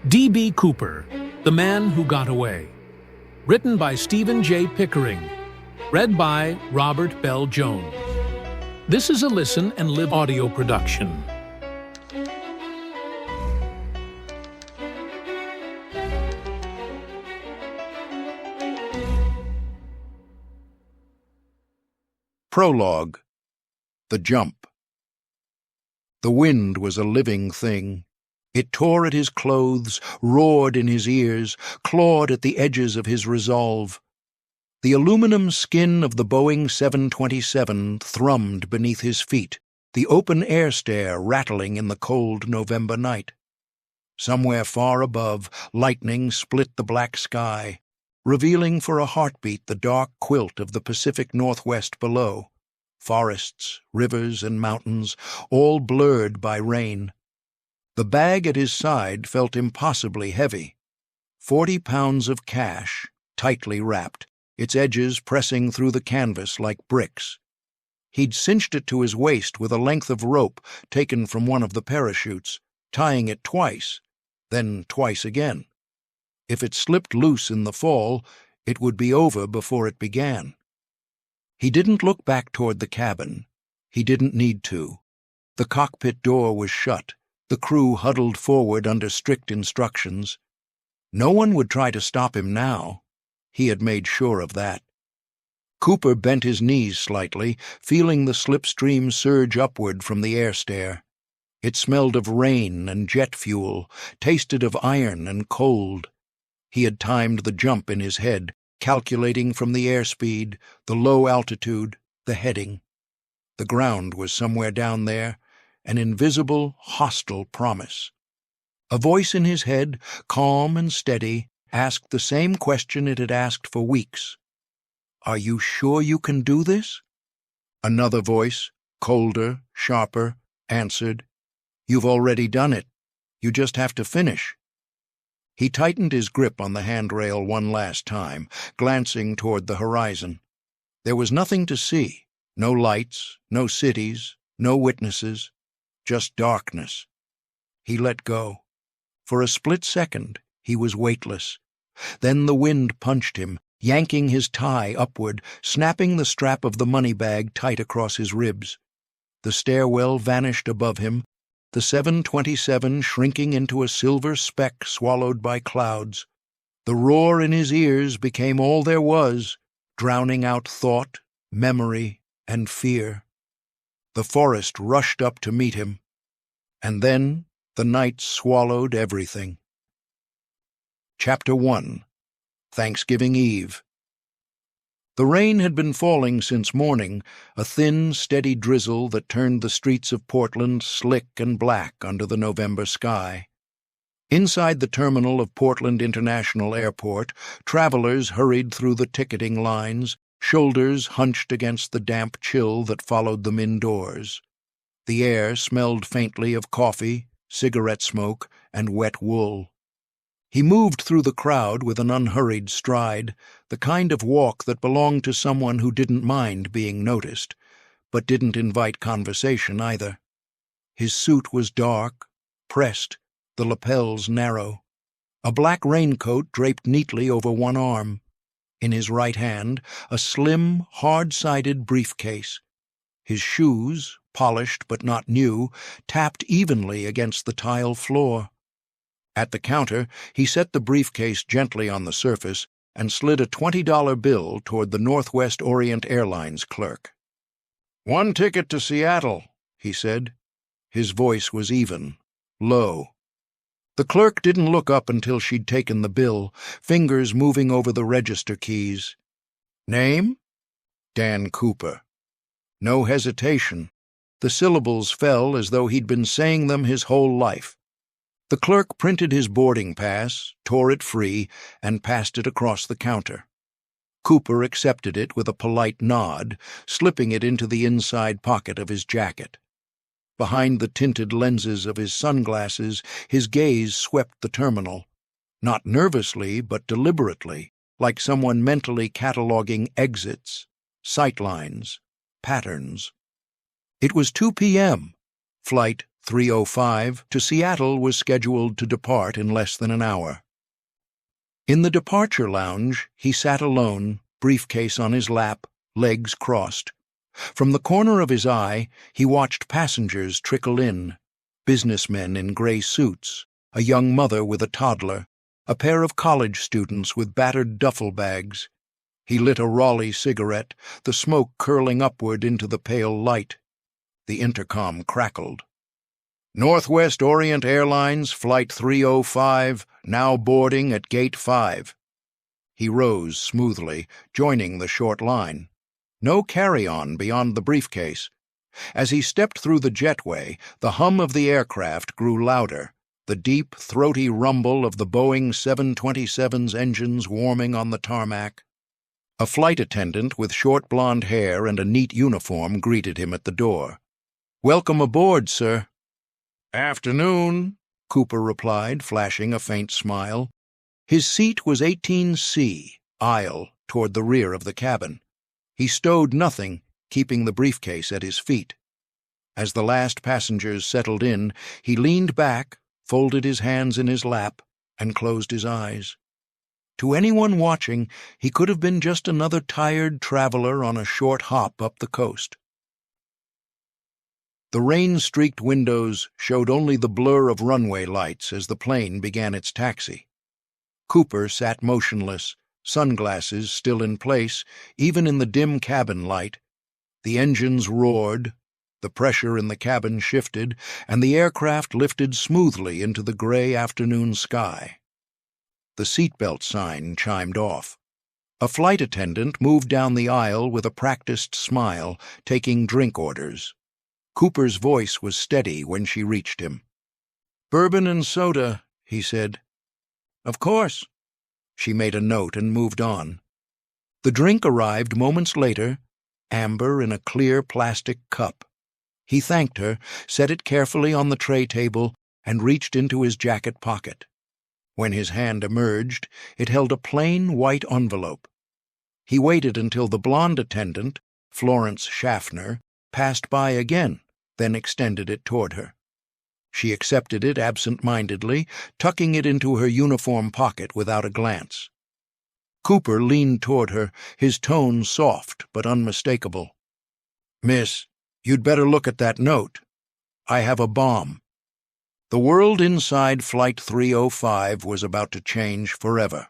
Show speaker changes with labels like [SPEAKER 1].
[SPEAKER 1] D.B. Cooper, The Man Who Got Away. Written by Stephen J. Pickering. Read by Robert Bell Jones. This is a Listen and Live audio production.
[SPEAKER 2] Prologue. The Jump. The wind was a living thing. It tore at his clothes, roared in his ears, clawed at the edges of his resolve. The aluminum skin of the Boeing 727 thrummed beneath his feet, the open airstair rattling in the cold November night. Somewhere far above, lightning split the black sky, revealing for a heartbeat the dark quilt of the Pacific Northwest below. Forests, rivers, and mountains, all blurred by rain. The bag at his side felt impossibly heavy. 40 pounds of cash, tightly wrapped, its edges pressing through the canvas like bricks. He'd cinched it to his waist with a length of rope taken from one of the parachutes, tying it twice, then twice again. If it slipped loose in the fall, it would be over before it began. He didn't look back toward the cabin. He didn't need to. The cockpit door was shut, the crew huddled forward under strict instructions. No one would try to stop him now. He had made sure of that. Cooper bent his knees slightly, feeling the slipstream surge upward from the airstair. It smelled of rain and jet fuel, tasted of iron and cold. He had timed the jump in his head, calculating from the airspeed, the low altitude, the heading. The ground was somewhere down there, an invisible, hostile promise. A voice in his head, calm and steady, asked the same question it had asked for weeks. "Are you sure you can do this?" Another voice, colder, sharper, answered, "You've already done it. You just have to finish." He tightened his grip on the handrail one last time, glancing toward the horizon. There was nothing to see, no lights, no cities, no witnesses, just darkness. He let go. For a split second, he was weightless. Then the wind punched him, yanking his tie upward, snapping the strap of the money bag tight across his ribs. The stairwell vanished above him, the 727 shrinking into a silver speck swallowed by clouds. The roar in his ears became all there was, drowning out thought, memory, and fear. The forest rushed up to meet him, and then the night swallowed everything. Chapter 1. Thanksgiving Eve. The rain had been falling since morning, a thin, steady drizzle that turned the streets of Portland slick and black under the November sky. Inside the terminal of Portland International Airport, travelers hurried through the ticketing lines, shoulders hunched against the damp chill that followed them indoors. The air smelled faintly of coffee, cigarette smoke, and wet wool. He moved through the crowd with an unhurried stride, the kind of walk that belonged to someone who didn't mind being noticed, but didn't invite conversation either. His suit was dark, pressed, the lapels narrow. A black raincoat draped neatly over one arm. In his right hand, a slim, hard-sided briefcase. His shoes, polished but not new, tapped evenly against the tile floor. At the counter, he set the briefcase gently on the surface and slid a $20 bill toward the Northwest Orient Airlines clerk. "One ticket to Seattle," he said. His voice was even, low. The clerk didn't look up until she'd taken the bill, fingers moving over the register keys. "Name?" "Dan Cooper." No hesitation. The syllables fell as though he'd been saying them his whole life. The clerk printed his boarding pass, tore it free, and passed it across the counter. Cooper accepted it with a polite nod, slipping it into the inside pocket of his jacket. Behind the tinted lenses of his sunglasses, his gaze swept the terminal, not nervously but deliberately, like someone mentally cataloging exits, sightlines, patterns. It was 2 p.m., Flight 305 to Seattle was scheduled to depart in less than an hour. In the departure lounge, he sat alone, briefcase on his lap, legs crossed. From the corner of his eye, he watched passengers trickle in, businessmen in gray suits, a young mother with a toddler, a pair of college students with battered duffel bags. He lit a Raleigh cigarette, the smoke curling upward into the pale light. The intercom crackled. Northwest Orient Airlines, Flight 305, now boarding at Gate 5. He rose smoothly, joining the short line. No carry-on beyond the briefcase. As he stepped through the jetway, the hum of the aircraft grew louder, the deep, throaty rumble of the Boeing 727's engines warming on the tarmac. A flight attendant with short blonde hair and a neat uniform greeted him at the door. "Welcome aboard, sir." "Afternoon," Cooper replied, flashing a faint smile. His seat was 18C, aisle, toward the rear of the cabin. He stowed nothing, keeping the briefcase at his feet. As the last passengers settled in, he leaned back, folded his hands in his lap, and closed his eyes. To anyone watching, he could have been just another tired traveler on a short hop up the coast. The rain-streaked windows showed only the blur of runway lights as the plane began its taxi. Cooper sat motionless, sunglasses still in place, even in the dim cabin light. The engines roared, the pressure in the cabin shifted, and the aircraft lifted smoothly into the gray afternoon sky. The seatbelt sign chimed off. A flight attendant moved down the aisle with a practiced smile, taking drink orders. Cooper's voice was steady when she reached him. "Bourbon and soda," he said. "Of course." She made a note and moved on. The drink arrived moments later, amber in a clear plastic cup. He thanked her, set it carefully on the tray table, and reached into his jacket pocket. When his hand emerged, it held a plain white envelope. He waited until the blonde attendant, Florence Schaffner, passed by again, then extended it toward her. She accepted it absent-mindedly, tucking it into her uniform pocket without a glance. Cooper leaned toward her, his tone soft but unmistakable. "Miss, you'd better look at that note. I have a bomb." The world inside Flight 305 was about to change forever.